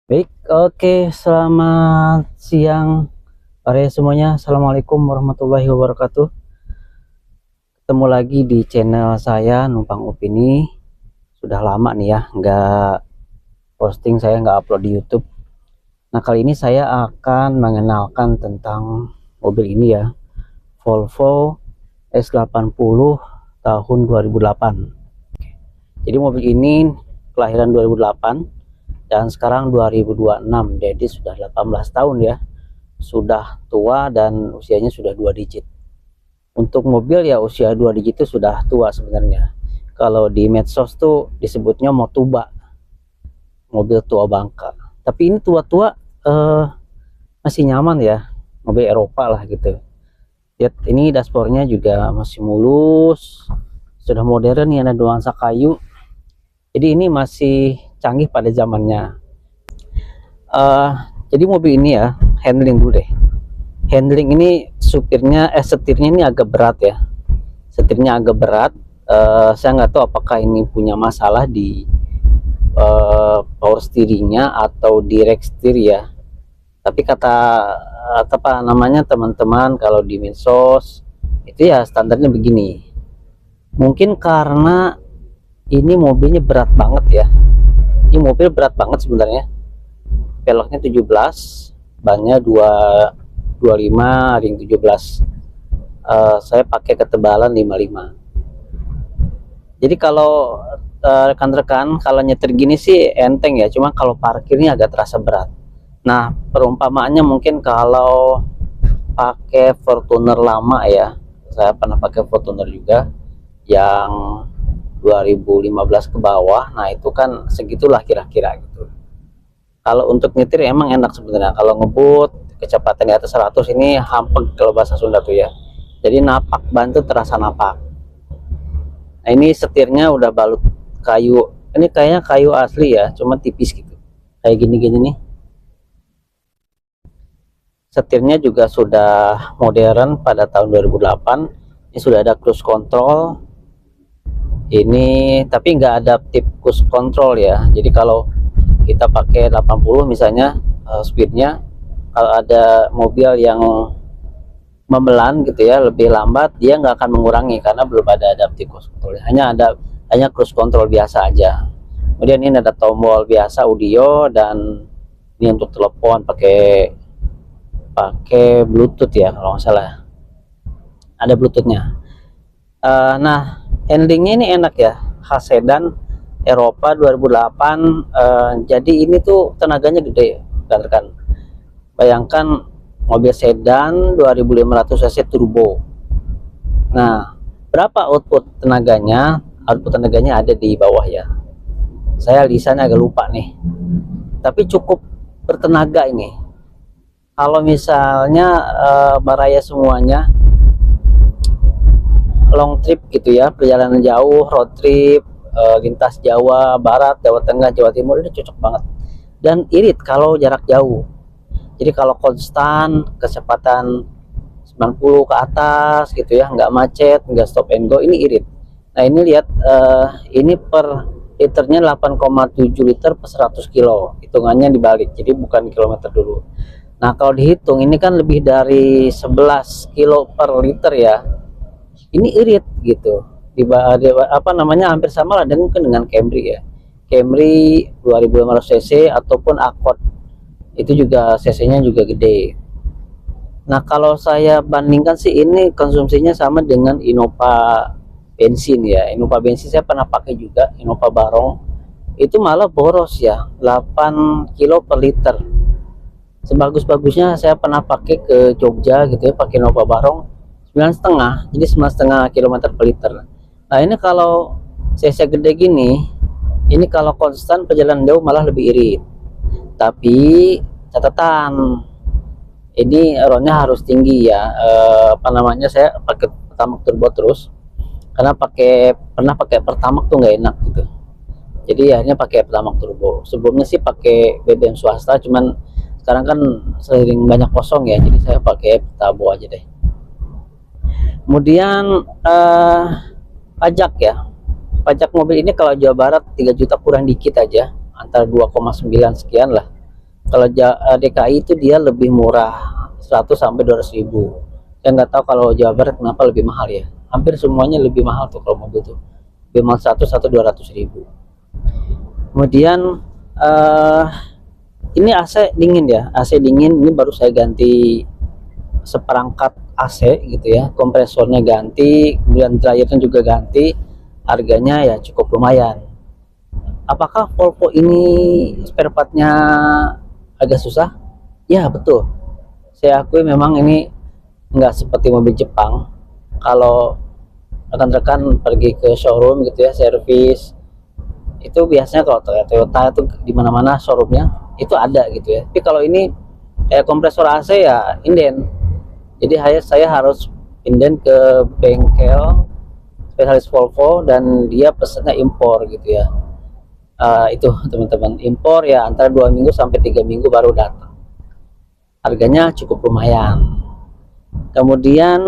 Baik, oke, selamat siang area semuanya. Assalamualaikum warahmatullahi wabarakatuh. Ketemu lagi di channel saya Numpang Opini. Sudah lama nih ya, nggak posting, saya nggak upload di YouTube. Nah, kali ini saya akan mengenalkan tentang mobil ini ya, Volvo S80 tahun 2008. Jadi mobil ini kelahiran 2008 dan sekarang 2026, jadi sudah 18 tahun ya. Sudah tua dan usianya sudah 2 digit. Untuk mobil ya usia 2 digit itu sudah tua sebenarnya. Kalau di medsos tuh disebutnya Motuba, mobil tua bangka. Tapi ini tua-tua masih nyaman ya, mobil Eropa lah gitu. Lihat ini dashboardnya juga masih mulus, sudah modern nih, ada nuansa kayu. Jadi ini masih canggih pada zamannya. Eh, jadi mobil ini ya, handling dulu deh. Handling ini setirnya ini agak berat ya. Setirnya agak berat. Saya nggak tahu apakah ini punya masalah di power steeringnya atau di rack steer ya. Tapi kata apa namanya teman-teman kalau di medsos itu ya standarnya begini. Mungkin karena ini mobilnya berat banget ya. Ini mobil berat banget sebenarnya. Peloknya 17, bannya 25 ring 17. Saya pakai ketebalan 55. Jadi kalau rekan-rekan kalau nyetir gini sih enteng ya, cuma kalau parkirnya agak terasa berat. Nah, perumpamaannya mungkin kalau pakai Fortuner lama ya, saya pernah pakai Fortuner juga yang 2015 ke bawah. Nah, itu kan segitulah kira-kira gitu. Kalau untuk nyetir emang enak sebenarnya. Kalau ngebut kecepatan di atas 100 ini hampeg kalau bahasa Sunda tuh ya. Jadi napak ban tuh terasa napak. Nah, ini setirnya udah balut kayu. Ini kayaknya kayu asli ya, cuma tipis gitu. Kayak gini-gini nih. Setirnya juga sudah modern pada tahun 2008. Ini sudah ada cruise control. Ini tapi nggak adaptive cruise control ya. Jadi kalau kita pakai 80 misalnya speednya, kalau ada mobil yang memelan gitu ya, lebih lambat, dia nggak akan mengurangi karena belum ada adaptive cruise control. Hanya cruise control biasa aja. Kemudian ini ada tombol biasa audio, dan ini untuk telepon pakai pakai Bluetooth ya kalau nggak salah. Ada Bluetoothnya. Nah, handlingnya ini enak ya, khas sedan Eropa 2008. Jadi ini tuh tenaganya gede kan. Bayangkan mobil sedan 2500 cc turbo. Nah, berapa output tenaganya? Output tenaganya ada di bawah ya. Saya lisannya agak lupa nih. Tapi cukup bertenaga ini. Kalau misalnya baraya semuanya long trip gitu ya, perjalanan jauh, road trip, lintas Jawa Barat, Jawa Tengah, Jawa Timur, ini cocok banget. Dan irit kalau jarak jauh. Jadi kalau konstan kecepatan 90 ke atas gitu ya, nggak macet, nggak stop and go, ini irit. Nah, ini lihat, ini per liternya 8,7 liter per 100 kilo, hitungannya dibalik, jadi bukan kilometer dulu. Nah, kalau dihitung ini kan lebih dari 11 kilo per liter ya. Ini irit gitu. Apa namanya, hampir sama lah dengan Camry ya. Camry 2500 cc ataupun Accord, itu juga cc-nya juga gede. Nah, kalau saya bandingkan sih ini konsumsinya sama dengan Innova bensin ya. Innova bensin saya pernah pakai juga, Innova Barong. Itu malah boros ya, 8 kilo per liter. Sebagus-bagusnya saya pernah pakai ke Jogja gitu ya, pakai Innova Barong 9,5, jadi 9,5 kilometer per liter. Nah, ini kalau cc gede gini, ini kalau konstan perjalanan jauh malah lebih irit. Tapi catatan, ini RON-nya harus tinggi ya. Apa namanya, saya pakai Pertamax turbo terus karena pernah pakai Pertamax tuh nggak enak gitu. Jadi akhirnya pakai Pertamax turbo. Sebelumnya sih pakai BBM swasta, cuman sekarang kan sering banyak kosong ya, jadi saya pakai Pertabo aja deh. Kemudian pajak ya. Pajak mobil ini kalau Jawa Barat 3 juta kurang dikit aja, antara 2,9 sekian lah. Kalau DKI itu dia lebih murah, 100 sampai 200 ribu. Saya nggak tahu kalau Jawa Barat kenapa lebih mahal ya. Hampir semuanya lebih mahal tuh kalau mobil tuh. Lebih mahal 100 atau 200 ribu. Kemudian ini AC dingin ya, AC dingin ini baru saya ganti seperangkat AC gitu ya, kompresornya ganti, kemudian dryernya juga ganti. Harganya ya cukup lumayan. Apakah Volvo ini spare partnya agak susah? Ya betul, saya akui memang ini nggak seperti mobil Jepang. Kalau rekan-rekan pergi ke showroom gitu ya, servis, itu biasanya kalau Toyota itu di mana-mana showroomnya itu ada gitu ya. Tapi kalau ini kayak kompresor AC ya inden. Jadi saya harus inden ke bengkel spesialis Volvo dan dia pesannya impor gitu ya. Itu teman-teman, impor ya antara 2 minggu sampai 3 minggu baru datang. Harganya cukup lumayan. Kemudian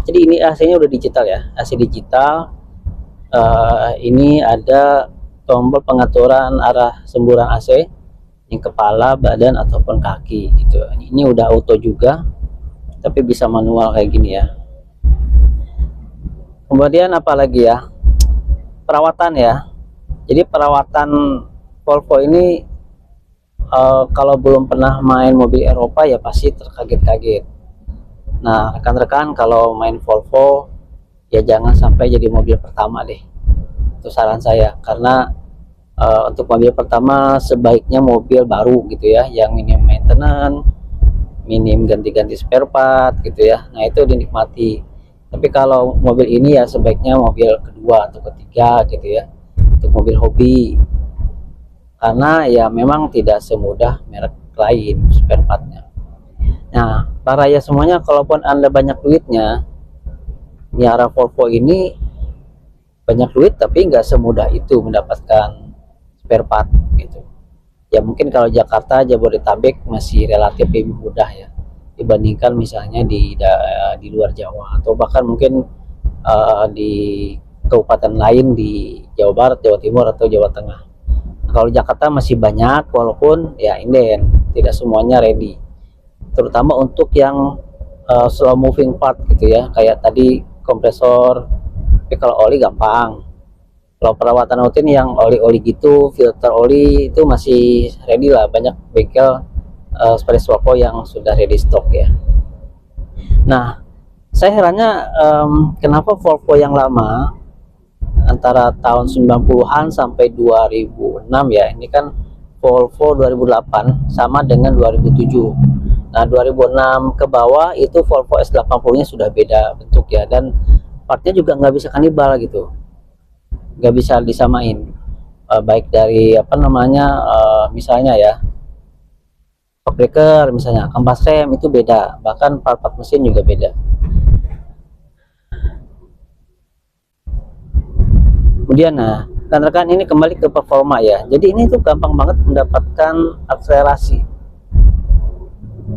jadi ini AC-nya udah digital ya, AC digital. Ini ada tombol pengaturan arah semburan AC, yang kepala, badan ataupun kaki gitu. Ini udah auto juga, tapi bisa manual kayak gini ya. Kemudian apalagi ya, perawatan ya. Jadi perawatan Volvo ini kalau belum pernah main mobil Eropa ya pasti terkaget-kaget. Nah rekan-rekan kalau main Volvo ya jangan sampai jadi mobil pertama deh, itu saran saya. Karena untuk mobil pertama sebaiknya mobil baru gitu ya, yang minim maintenance, minim ganti-ganti spare part gitu ya. Nah itu dinikmati. Tapi kalau mobil ini ya sebaiknya mobil kedua atau ketiga gitu ya, untuk mobil hobi. Karena ya memang tidak semudah merek lain spare partnya. Nah para ya semuanya, kalaupun Anda banyak duitnya, Miara Volvo ini banyak duit tapi nggak semudah itu mendapatkan spare part gitu ya. Mungkin kalau Jakarta, Jabodetabek masih relatif lebih mudah ya dibandingkan misalnya di luar Jawa, atau bahkan mungkin di kabupaten lain di Jawa Barat, Jawa Timur atau Jawa Tengah. Kalau Jakarta masih banyak, walaupun ya inden, tidak semuanya ready, terutama untuk yang slow moving part gitu ya, kayak tadi kompresor. Tapi kalau oli gampang. Kalau perawatan rutin yang oli-oli gitu, filter oli itu masih ready lah, banyak bengkel seperti Volvo yang sudah ready stock ya. Nah saya herannya kenapa Volvo yang lama antara tahun 90-an sampai 2006 ya, ini kan Volvo 2008 sama dengan 2007. Nah 2006 ke bawah itu Volvo S80 nya sudah beda bentuk ya, dan partnya juga nggak bisa kanibal gitu, nggak bisa disamain. Baik dari apa namanya, misalnya ya shock breaker, misalnya kampas rem itu beda, bahkan part-part mesin juga beda. Kemudian nah rekan-rekan, ini kembali ke performa ya. Jadi ini tuh gampang banget mendapatkan akselerasi.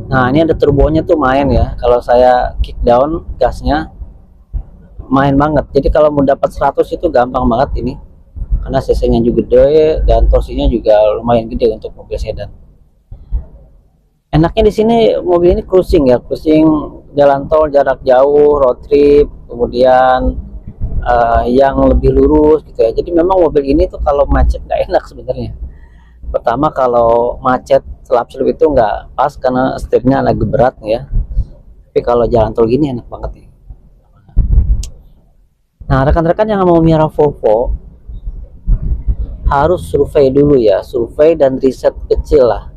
Nah ini ada turbonya tuh main ya, kalau saya kick down gasnya main banget. Jadi kalau mau dapat 100 itu gampang banget ini, karena cc-nya juga gede dan torsinya juga lumayan gede untuk mobil sedan. Enaknya di sini mobil ini cruising ya, cruising jalan tol jarak jauh, road trip, kemudian yang lebih lurus gitu ya. Jadi memang mobil ini tuh kalau macet nggak enak sebenarnya. Pertama kalau macet selap-selip itu nggak pas karena setirnya agak berat ya. Tapi kalau jalan tol gini enak banget ya. Nah rekan-rekan yang mau Miara Volvo harus survei dulu ya, survei dan riset kecil lah.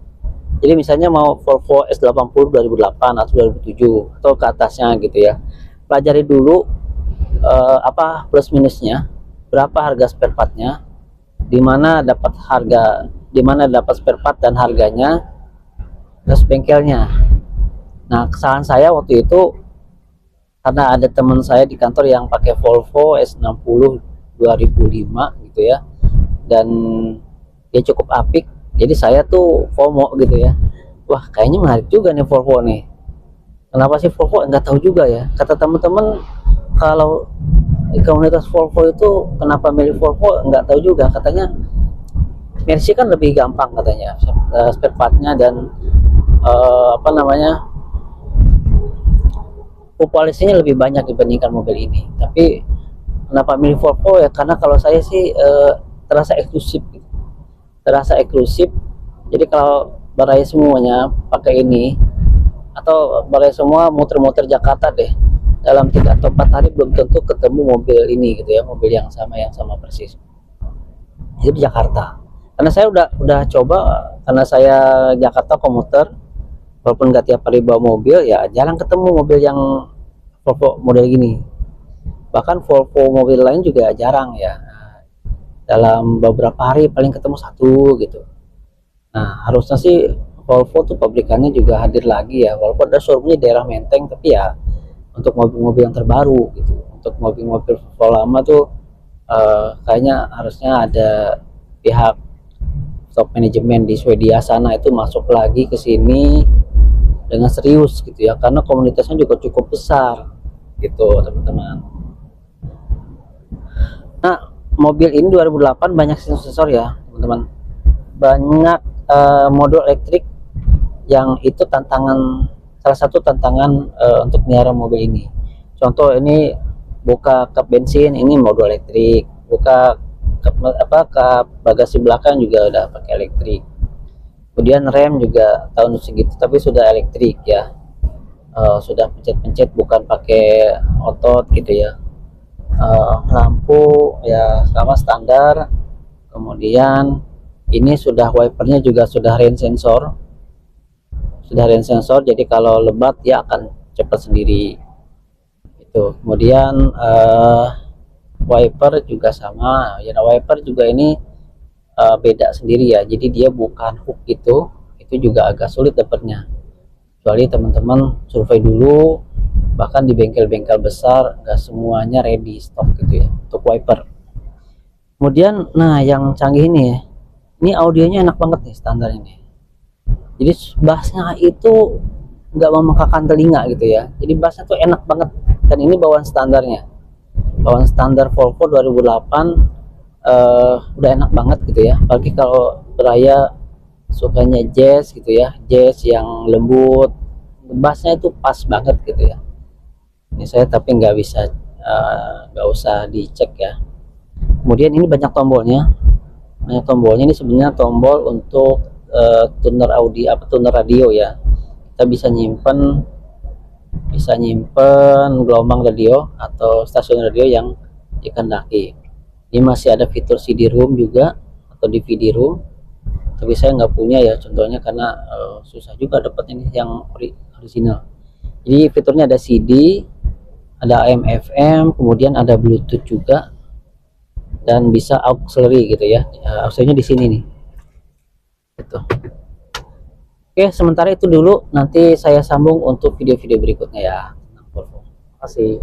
Jadi misalnya mau Volvo S80 2008 atau 2007 atau ke atasnya gitu ya, pelajari dulu apa plus minusnya, berapa harga spare partnya, di mana dapat spare part dan harganya, terus bengkelnya. Nah kesalahan saya waktu itu karena ada teman saya di kantor yang pakai Volvo S60 2005 gitu ya, dan dia cukup apik, jadi saya tuh FOMO gitu ya, wah kayaknya menarik juga nih Volvo nih. Kenapa sih Volvo? Nggak tahu juga ya, kata teman-teman kalau komunitas Volvo itu kenapa milih Volvo nggak tahu juga, katanya Mercy kan lebih gampang katanya spare partnya, dan apa namanya, populasinya lebih banyak dibandingkan mobil ini. Tapi kenapa milih Volvo ya, karena kalau saya sih terasa eksklusif gitu. Terasa eksklusif. Jadi kalau baraya semuanya pakai ini, atau baraya semua muter-muter Jakarta deh, dalam 3 atau 4 hari belum tentu ketemu mobil ini gitu ya, mobil yang sama persis itu di Jakarta. Karena saya udah coba, karena saya Jakarta komuter, walaupun nggak tiap hari bawa mobil, ya jarang ketemu mobil yang Volvo model gini. Bahkan Volvo mobil lain juga jarang ya, dalam beberapa hari paling ketemu satu gitu. Nah, harusnya sih Volvo tuh pabrikannya juga hadir lagi ya, walaupun ada showroomnya di daerah Menteng, tapi ya untuk mobil-mobil yang terbaru gitu. Untuk mobil-mobil Volvo lama tuh kayaknya harusnya ada pihak top manajemen di Swedia sana itu masuk lagi ke sini dengan serius gitu ya, karena komunitasnya juga cukup besar gitu teman-teman. Nah, mobil ini 2008 banyak sensor ya teman-teman, banyak modul elektrik, yang itu tantangan, salah satu tantangan untuk melihara mobil ini. Contoh ini, buka kap bensin ini modul elektrik, buka kap bagasi belakang juga udah pakai elektrik. Kemudian rem juga tahun segitu tapi sudah elektrik ya, sudah pencet-pencet bukan pakai otot gitu ya. Lampu ya sama standar. Kemudian ini sudah wipernya juga sudah rain sensor, jadi kalau lebat dia akan cepat sendiri itu. Kemudian wiper juga sama ya, wiper juga ini beda sendiri ya, jadi dia bukan hook gitu, itu juga agak sulit dapatnya, kecuali teman-teman survei dulu. Bahkan di bengkel-bengkel besar nggak semuanya ready stock gitu ya untuk wiper. Kemudian nah yang canggih ini ya, ini audionya enak banget nih standar ini, jadi bassnya itu nggak memekakan telinga gitu ya, jadi bassnya tuh enak banget. Dan ini bawaan standarnya, bawaan standar Volvo 2008, udah enak banget gitu ya. Apalagi kalau beraya sukanya jazz gitu ya, jazz yang lembut, bassnya itu pas banget gitu ya. Ini saya tapi nggak bisa, nggak usah dicek ya. Kemudian ini banyak tombolnya, ini sebenarnya tombol untuk tuner audio, tuner radio ya. Kita bisa nyimpen gelombang radio atau stasiun radio yang dikehendaki. Ini masih ada fitur CD-ROM juga atau DVD room, tapi saya nggak punya ya contohnya, karena susah juga dapatnya ini yang original. Jadi fiturnya ada CD, ada AM FM, kemudian ada Bluetooth juga, dan bisa auxiliary gitu ya. Auxiliary di sini nih gitu. Oke, sementara itu dulu, nanti saya sambung untuk video-video berikutnya ya. Terima kasih.